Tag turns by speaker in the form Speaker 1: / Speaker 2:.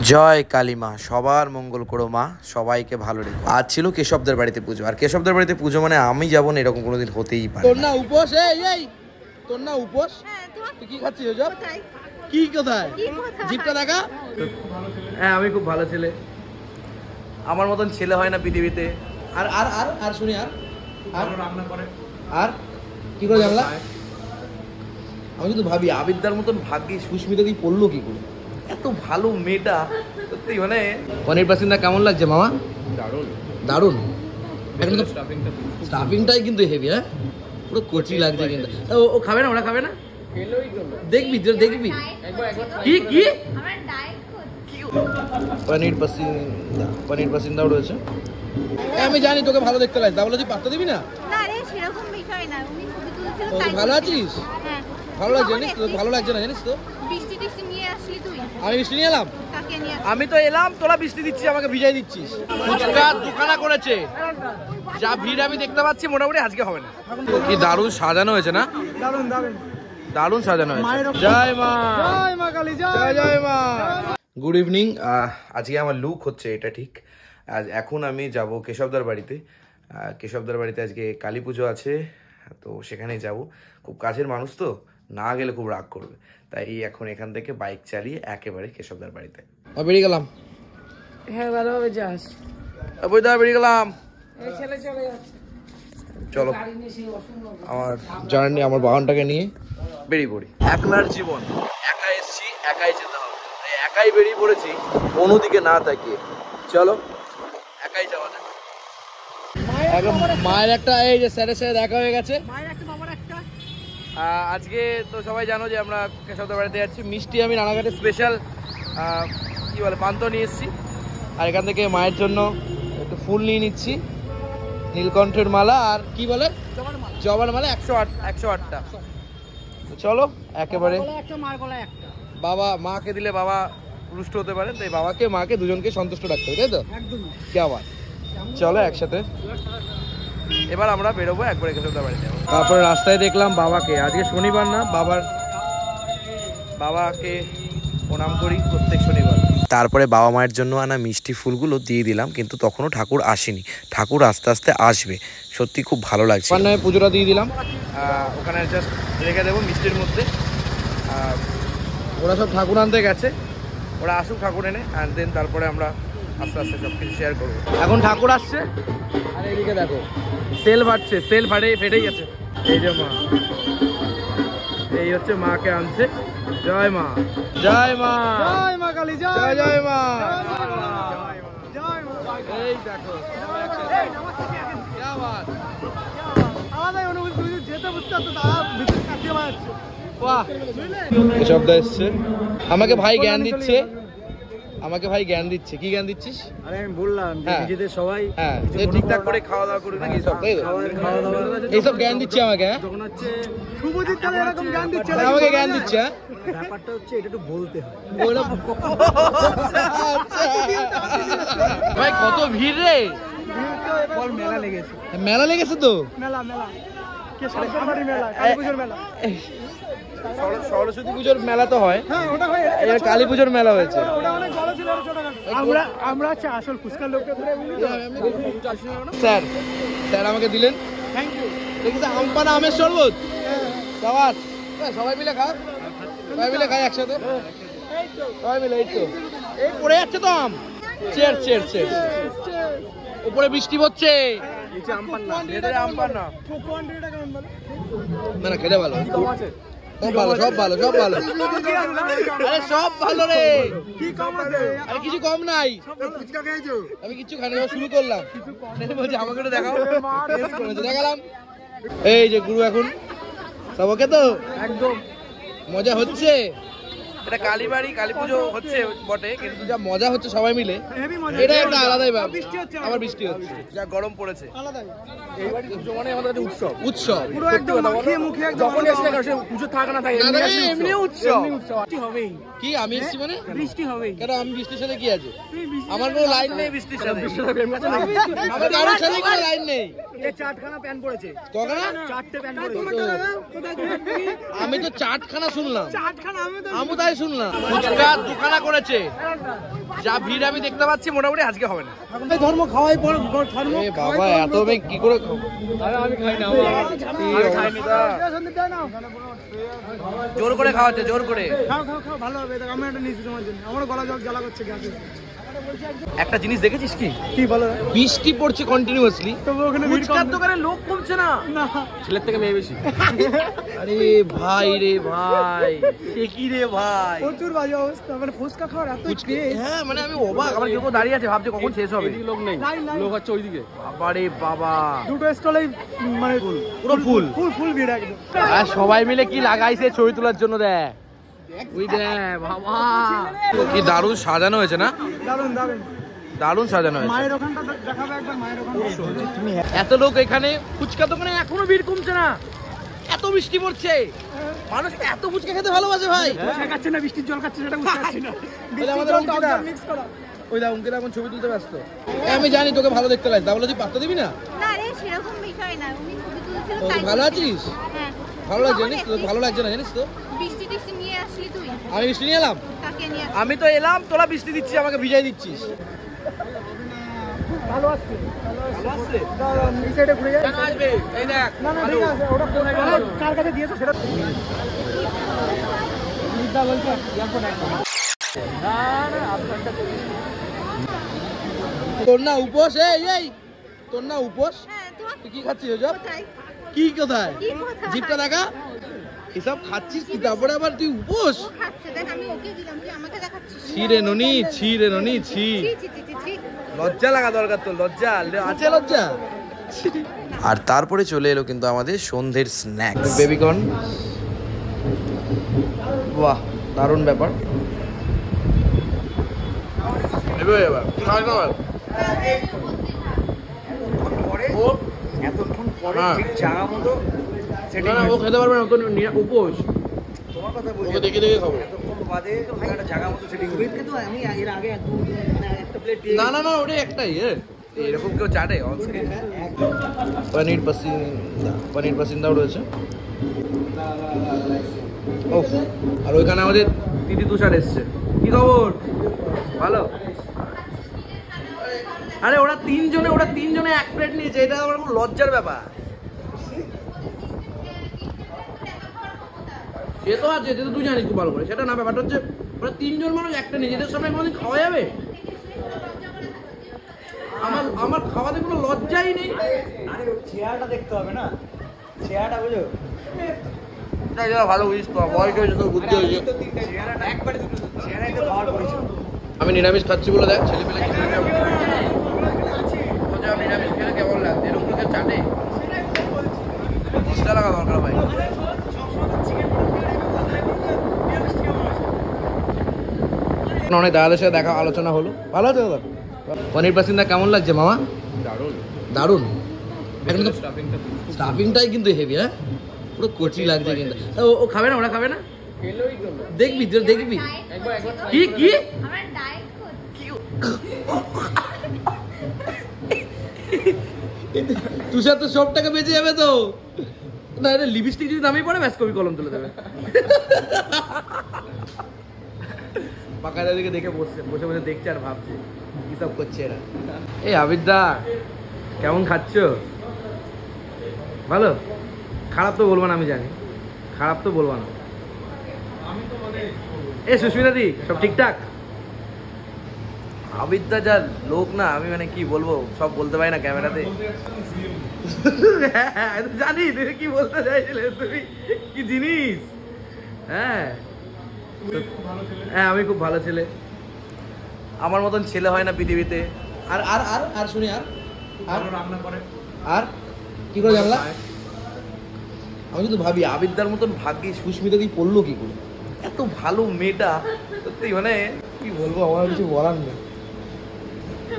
Speaker 1: জয় কালীমা, সবার মঙ্গল করো মা, সবাইকে ভালো রেখো। আজ ছিল কেশবদের বাড়িতে পুজো, আর কেশবদের বাড়িতে পুজো মানে আমি যাবো না এরকম কোনোদিন হতেই পারে।
Speaker 2: তোর না উপোস? এই তোর না উপোস? তুই কি খাচ্ছিস ওসব? কি কোথায় জিপটা দেখা?
Speaker 1: হ্যাঁ, আমি খুব ভালো ছেলে, আমার মতন ছেলে হয় না পৃথিবীতে।
Speaker 2: আর আর আর আর শুনি আর
Speaker 1: রান্না করে।
Speaker 2: আর কি করে জানলা?
Speaker 1: আমি কিন্তু ভাবি আবিদ্যার মতন ভাগ্যে সুস্মিতা কি পড়লো কি করে, এত ভালো মেয়েটা সত্যি। মানে
Speaker 2: পনির পাসিন্দা কেমন লাগছে মামা?
Speaker 1: দারুণ
Speaker 2: দারুণ। এখন তো স্টাফিংটাই কিন্তু হেভি। হ্যাঁ, পুরো কচি লাগছে কিন্তু। ও খাবে না? ওরা খাবে না? দেখবি দেখবি কি কি পনির পাসিন্দাও রয়েছে। আমি জানি তোকে ভালো দেখতে লাগছে, তা বলে তুই পাত্তা দিবি না? ভালো আছিস? ভালো লাগছে জানিস তো? ভালো লাগছে না জানিস তো? আমি বৃষ্টি নিয়ে এলাম? আমি তো এলাম, তোরা বৃষ্টি দিচ্ছিস, আমাকে ভিজাই দিচ্ছিস। ফুচকা দোকানা করেছে, যা ভিড় আমি দেখতে পাচ্ছি মোটামুটি আজকে হবে না। কি দারুণ সাজানো হয়েছে না? দারুণ দারুণ দারুণ সাজানো হয়েছে। জয় মা, জয় মা কালী, জয় মা। Good evening. আজকে আমার লুক হচ্ছে এটা ঠিক। এখন আমি যাব কেশবদার বাড়িতে। কেশবদার বাড়িতে আজকে কালী পুজো আছে, তো সেখানেই যাব। খুব কাছের মানুষ তো, না গেলে খুব রাগ করবে, তাই এখন এখান থেকে বাইক চালিয়ে একেবারে কেশবদার বাড়িতে বেরিয়ে গেলাম।
Speaker 3: হ্যাঁ, ভালোভাবে যাস।
Speaker 1: বেরিয়ে গেলাম, চলো আমার জার্নি, আমার বাহনটাকে নিয়ে বেরিয়ে পড়ি। একলার জীবন, একা এসছি, একাই যেতে হবে, একাই বেরিয়ে পড়েছি, কোনোদিকে না তাকিয়ে। চলো একাই যাওয়া যাক। মায়ের একটা এই যে স্যারের সাথে দেখা হয়ে গেছে। আজকে তো সবাই জানো যে আমরা কেশবদার বাড়িতে যাচ্ছি। মিষ্টি আমি রানাঘাটে স্পেশাল কি বলে পান্তা নিয়ে এসেছি, আর এখান থেকে মায়ের জন্য একটু ফুল নিয়ে নিচ্ছি, নীলকণ্ঠের মালা আর কি বলে জবার মালা 108টা। চলো একেবারে। বাবা মাকে দিলে বাবা রুষ্ট হতে পারে, তাই বাবাকে মাকে দুজনকে সন্তুষ্ট রাখতে হবে, তাই তো? কি আবার চলো একসাথে এবার আমরা বেরোবো একবারে কেশবদার বাড়িতে। তারপরে রাস্তায় দেখলাম বাবাকে, আজকে শনিবার না, বাবাকে প্রণাম করি প্রত্যেক শনিবার। তারপরে বাবা মায়ের জন্য আনা মিষ্টি ফুলগুলো দিয়ে দিলাম, কিন্তু তখনও ঠাকুর আসেনি, ঠাকুর আস্তে আস্তে আসবে। সত্যি খুব ভালো লাগছে। পুজোটা দিয়ে দিলাম, ওখানে জাস্ট রেখে দেবো মিষ্টির মধ্যে। ওরা সব ঠাকুর আনতে গেছে, ওরা আসুক ঠাকুর এনে, আর দেন তারপরে আমরা আস্তে আস্তে সব কিছু শেয়ার করবো। এখন ঠাকুর আসছে, আর এইদিকে দেখো সেল ফাটছে, সেল ফেটেই গেছে। এই যে মা, এই হচ্ছে মাকে আনছে। জয় মা, জয় মা, জয় মা কালী, জয় জয় মা। এই দেখো কেশবদা এসছে, আমাকে ভাই জ্ঞান দিচ্ছে, কি জ্ঞান দিচ্ছিস?
Speaker 3: আরে আমি বললাম নিজেদের সবাই
Speaker 1: ঠিকঠাক করে খাওয়া দাওয়া করুক নাকি, সব তাই তো? এইসব জ্ঞান দিচ্ছে আমাকে।
Speaker 3: যখন হচ্ছে শুভজিৎ তাহলে এরকম জ্ঞান দিচ্ছে,
Speaker 1: আমাকে জ্ঞান দিচ্ছে।
Speaker 3: ব্যাপারটা হচ্ছে এটা একটু বলতে হয়।
Speaker 1: ভাই কত ভিড় রে,
Speaker 3: মেলা লেগেছে,
Speaker 1: মেলা লেগেছে তো,
Speaker 3: মেলা কালী পুজোর মেলা।
Speaker 1: সরস্বতী পুজোর মেলা তো হয়,
Speaker 3: হ্যাঁ ওটা হয়,
Speaker 1: এবার কালী পুজোর মেলা হয়েছে।
Speaker 3: ওটা অনেক বড় ছিল, আমরা আসল ফুচকার লোককে ধরে
Speaker 1: স্যার আমাকে দিলেন,
Speaker 3: থ্যাংক ইউ।
Speaker 1: দেখিস আমপানা আমের শরবত, সবার সবাই মিলে খাই একসাথে, সবাই মিলে। এই তো এই পড়ে যাচ্ছে তো আম, চেয়ার উপরে বৃষ্টি পড়ছে, না না খেতে ভালো, সব ভালো আরে সব ভালো রে, আরে কিছু কম নাই। আমি কিছু খাই না, শুরু করলাম, বলছি আমাকে একটু দেখাও, দেখালাম। এই যে গুরু এখন সব ওকে তো, একদম মজা হচ্ছে। এটা কালীবাড়ি, কালী পুজো হচ্ছে বটে, কিন্তু যা মজা হচ্ছে সবাই মিলে, এটা একটা আলাদাই ব্যাপার। আবার বৃষ্টি হচ্ছে, যা গরম পড়েছে, মানে আমাদের কাছে উৎসব পুরো একদম মাখিয়ে মুখিয়ে, যখন এসে পুজো থাকে না থাকে এমনি উৎসব হবেই। কি আমি এসেছি মানে
Speaker 3: বৃষ্টি হবেই,
Speaker 1: কেন আমি বৃষ্টির সাথে কি আছে? আমার কোনো লাইন নেই বৃষ্টির সাথে, আমার কারোর সাথে কোনো লাইন নেই।
Speaker 3: এই চাটখানা প্যান পড়েছে,
Speaker 1: কখানা?
Speaker 3: 4টে প্যান পড়েছে।
Speaker 1: আমি তো চাটখানা শুনলাম,
Speaker 3: চাটখানা
Speaker 1: আমি তাই
Speaker 2: কোথায় শুনলাম ফুচকার দোকানা করেছে, যা ভিড় আমি দেখতে পাচ্ছি মোটামুটি আজকে হবে না।
Speaker 3: ধর্ম খাওয়াই পর ধর্ম
Speaker 2: বাবা এত কি করে
Speaker 3: আমি খাই না,
Speaker 2: জোর করে খাওয়াচ্ছে, জোর করে।
Speaker 3: খাও খাও খাও, ভালো হবে। আমি একটা নিয়েছি তোমার জন্য, আমার গলা জ্বালা করছে গ্যাসে।
Speaker 2: একটা জিনিস দেখেছিস কি
Speaker 3: কি বলো?
Speaker 2: বৃষ্টি পড়ছে কন্টিনিউয়াসলি,
Speaker 3: তবু ওখানে
Speaker 2: ফুচকার দোকানে লোক কমছে না, ছেলের থেকে মেয়ে বেশি। আরে ভাই রে ভাই, সে কি রে ভাই,
Speaker 3: প্রচুর বাজে অবস্থা। মানে ফুচকা খাওয়ার এত
Speaker 2: হ্যাঁ মানে আমি অবাক, আমার কেউ দাঁড়িয়ে আছে ভাবছে কখন শেষ হবে। লোক নেই, লোক হচ্ছে ওইদিকে। বাবারে বাবা,
Speaker 3: দুটো স্টলেই মানে
Speaker 2: পুরো ফুল
Speaker 3: ফুল ফুল ভিড় একদম।
Speaker 2: আর সবাই মিলে কি লাগাইছে ছবি তোলার জন্য। দেখ ওই দেখ বাবা, কি দারুণ সাজানো হয়েছে না,
Speaker 3: দারুন দারুন
Speaker 2: দারুণ সাজানো হয়েছে।
Speaker 3: মায়ের ওখানটা দেখাবে একবার, মায়ের ওখানটা।
Speaker 2: এত লোক এখানে, ফুচকা দোকানে এখনো ভিড় কমছে না, এত বৃষ্টি পড়ছে, মানুষ এত ফুচকা খেতে ভালোবাসে ভাই।
Speaker 3: ফুচকা খাচ্ছে না, বৃষ্টির জল খাচ্ছে, সেটা বুঝতে পারছি না।
Speaker 2: আমাদের
Speaker 3: মিক্স করা।
Speaker 2: ওই দা অঙ্কিতা এখন ছবি তুলতে ব্যস্ত। আমি জানি তোকে ভালো দেখতে লাগে, তা বলে তুই পাত্তা দিবি না?
Speaker 4: না রে, সেরকম বিষয় না, উনি ছবি তুলছিল
Speaker 2: ও,
Speaker 4: তাই।
Speaker 2: ভালো আছিস?
Speaker 4: হ্যাঁ।
Speaker 2: ভালো লাগছে জানিস তো, ভালো লাগছে না জানিস তো।
Speaker 4: বৃষ্টি টিষ্টি নিয়ে আসলি তুই?
Speaker 2: আমি বৃষ্টি নিয়ে এলাম,
Speaker 4: কাকে নিয়ে আসলি?
Speaker 2: আমি তো এলাম, তোরা বৃষ্টি দিচ্ছিস, আমাকে ভিজাই দিচ্ছিস।
Speaker 3: ভালো আসছে,
Speaker 2: ভালো আসছে?
Speaker 3: এই সাইডে ঘুরে যায়।
Speaker 2: কেন আসবে? এই দেখ,
Speaker 3: না না ঠিক আছে, ওটা কার কাছে দিয়েছো সেটা বিদ্যা বলছে।
Speaker 2: তোর না উপোস, এই তোর না উপোস,
Speaker 4: হ্যাঁ, তো
Speaker 2: তুই কি খাচ্ছিস ওসব?
Speaker 4: কোথায়?
Speaker 2: কি কোথায়?
Speaker 4: কি কোথায়?
Speaker 2: জিপটা দেখা, এসব খাচ্ছিস তুই, তারপরে আবার তুই উপোস।
Speaker 4: ও খাচ্ছে, দেখ আমি ওকে দিলাম, তুই আমাকে দেখাচ্ছিস।
Speaker 2: ছি রে ননি, ছি রে ননি, ছি।
Speaker 4: ছি ছি ছি ছি ছি।
Speaker 2: লজ্জা লাগা দরকার, তোর লজ্জা আছে, লজ্জা।
Speaker 5: আর তারপরে চলে এলো কিন্তু আমাদের সন্ধ্যের স্ন্যাক্স।
Speaker 2: বেবিকর্ন, বাহ দারুণ ব্যাপার।
Speaker 3: এতক্ষণ পরে
Speaker 2: হ্যাঁ।
Speaker 3: ঠিক জায়গা মতো
Speaker 2: ও খেতে পারবে না, তো উপোস।
Speaker 3: তোমার কথা বলি,
Speaker 2: ওকে দেখে দেখে খাবো।
Speaker 3: এতক্ষণ বাদে একটা জায়গা মতো সেটিং কিন্তু আমি এর আগে একটা প্লেট
Speaker 2: না না না, ওটাই একটাই। এরকম কেউ চাটে অনস্ক্রিন? পনির পাসিন্দাও রয়েছে। ও, আর ওইখানে আমাদের দিদি তুষার এসছে। কি খবর? ভালো? আরে ওরা তিনজনে এক প্লেট নিয়েছে, এটা আমার খুব লজ্জার ব্যাপার। সে তো আছে, যেটা তুই জানিস খুব ভালো করে, সেটা না। ব্যাপারটা হচ্ছে ওরা তিনজন মানুষ একটা নিয়ে, এদের সামনে কোনোদিন খাওয়া যাবে? আমার খাওয়াতে কোনো লজ্জাই নেই।
Speaker 3: আরে চেয়ারটা দেখতে হবে না, চেয়ারটা বুঝো।
Speaker 2: ভালো বুঝিস তো, বয়স হয়েছে তো, বুদ্ধি হয়েছে। আমি নিরামিষ খাচ্ছি বলে দেখ, ছেলে পেলে নিরামিষ খেলে কেমন লাগছে, এরকম কেউ চাটে? মশলা লাগা দরকার ভাই। অনেক দাদাদের সাথে দেখা আলোচনা হলো, ভালো আছে দাদা? পনির পাসিন্দা কেমন লাগছে মামা? দারুণ দারুণ। এখন তো স্টাফিংটাই কিন্তু হেভি, হ্যাঁ পুরো কচি লাগছে কিন্তু। ও খাবে না, ওরা খাবে না? দেখবি তুই, দেখবি কি কি
Speaker 4: আমার ডায়েট করছি।
Speaker 2: তুষার তো সব টাকা বেঁচে যাবে তো। না এটা লিপস্টিক যদি দামি পড়ে ব্যাস কবি কলম তুলে দেবে। বাকাদাদিকে দেখে বসে বসে দেখছে আর ভাবছে কি সব করছে এরা। এই আবিদা কেমন খাচ্ছ? ভালো? খারাপ তো বলবো না, আমি জানি খারাপ তো বলবো না। এ সুস্মিতা দি সব ঠিকঠাক? আবিদা যা লোক না, আমি মানে কি বলবো, সব বলতে পারি না ক্যামেরাতে। জানি তুমি কি বলতে চাইছিলে, তুমি কি জিনিস। হ্যাঁ হ্যাঁ, আমি খুব ভালো ছেলে, আমার মতন ছেলে হয় না পৃথিবীতে। আর আর আর আর শুনি, আর রান্না করে, আর কি করে জানলা? আমি কিন্তু ভাবি আবিদ্যার মতন ভাগ্যে সুস্মিতা দি পড়লো কি করে, এত ভালো মেয়েটা সত্যি, মানে কি বলবো, আমার কিছু বলার নেই।